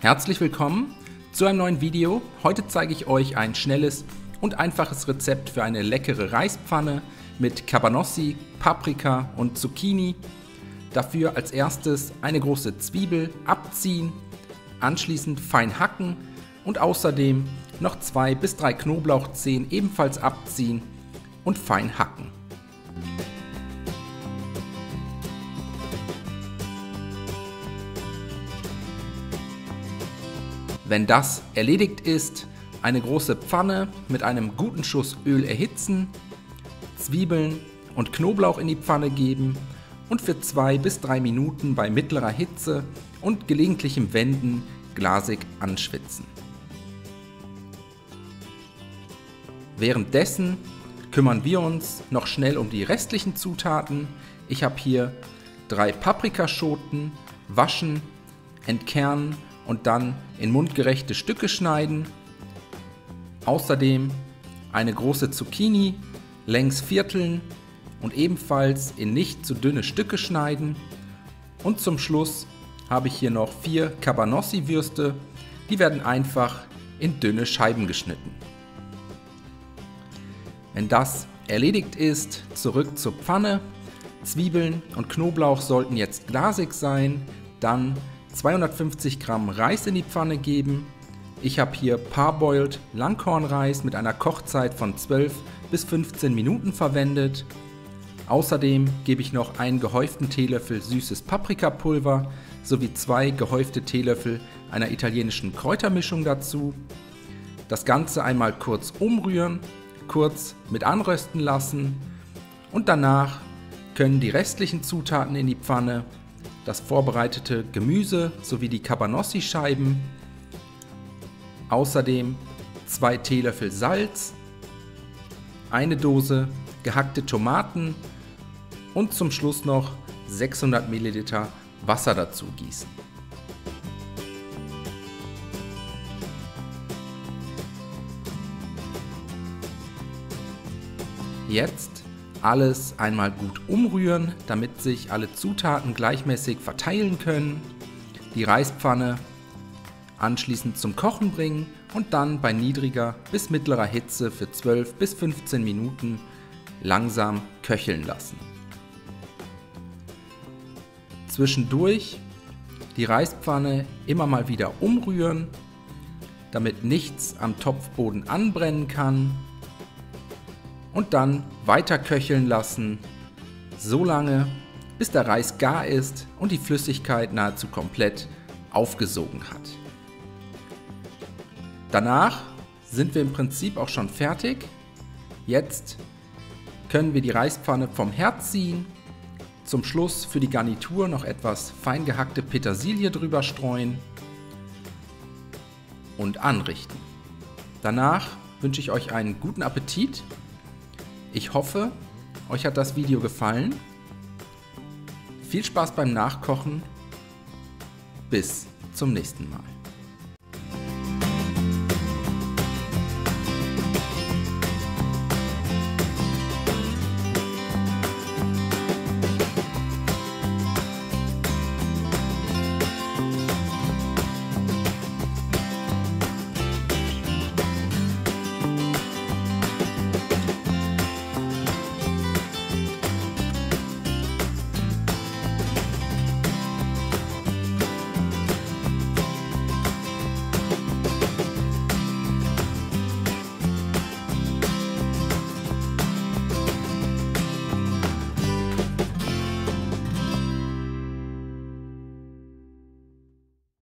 Herzlich willkommen zu einem neuen Video. Heute zeige ich euch ein schnelles und einfaches Rezept für eine leckere Reispfanne mit Cabanossi, Paprika und Zucchini. Dafür als erstes eine große Zwiebel abziehen, anschließend fein hacken und außerdem noch 2 bis 3 Knoblauchzehen ebenfalls abziehen und fein hacken. Wenn das erledigt ist, eine große Pfanne mit einem guten Schuss Öl erhitzen, Zwiebeln und Knoblauch in die Pfanne geben und für 2 bis 3 Minuten bei mittlerer Hitze und gelegentlichem Wenden glasig anschwitzen. Währenddessen kümmern wir uns noch schnell um die restlichen Zutaten. Ich habe hier 3 Paprikaschoten, waschen, entkernen und dann in mundgerechte Stücke schneiden. Außerdem eine große Zucchini längs vierteln und ebenfalls in nicht zu dünne Stücke schneiden. Und zum Schluss habe ich hier noch 4 Cabanossi-Würste, die werden einfach in dünne Scheiben geschnitten. Wenn das erledigt ist, zurück zur Pfanne. Zwiebeln und Knoblauch sollten jetzt glasig sein, dann 250 Gramm Reis in die Pfanne geben. Ich habe hier Parboiled Langkornreis mit einer Kochzeit von 12 bis 15 Minuten verwendet. Außerdem gebe ich noch einen gehäuften Teelöffel süßes Paprikapulver sowie 2 gehäufte Teelöffel einer italienischen Kräutermischung dazu. Das Ganze einmal kurz umrühren, kurz mit anrösten lassen und danach können die restlichen Zutaten in die Pfanne, das vorbereitete Gemüse sowie die Cabanossi-Scheiben, außerdem 2 Teelöffel Salz, eine Dose gehackte Tomaten und zum Schluss noch 600 Milliliter Wasser dazu gießen. Jetzt alles einmal gut umrühren, damit sich alle Zutaten gleichmäßig verteilen können. Die Reispfanne anschließend zum Kochen bringen und dann bei niedriger bis mittlerer Hitze für 12 bis 15 Minuten langsam köcheln lassen. Zwischendurch die Reispfanne immer mal wieder umrühren, damit nichts am Topfboden anbrennen kann. Und dann weiter köcheln lassen, so lange, bis der Reis gar ist und die Flüssigkeit nahezu komplett aufgesogen hat. Danach sind wir im Prinzip auch schon fertig. Jetzt können wir die Reispfanne vom Herd ziehen, zum Schluss für die Garnitur noch etwas fein gehackte Petersilie drüber streuen und anrichten. Danach wünsche ich euch einen guten Appetit. Ich hoffe, euch hat das Video gefallen. Viel Spaß beim Nachkochen. Bis zum nächsten Mal.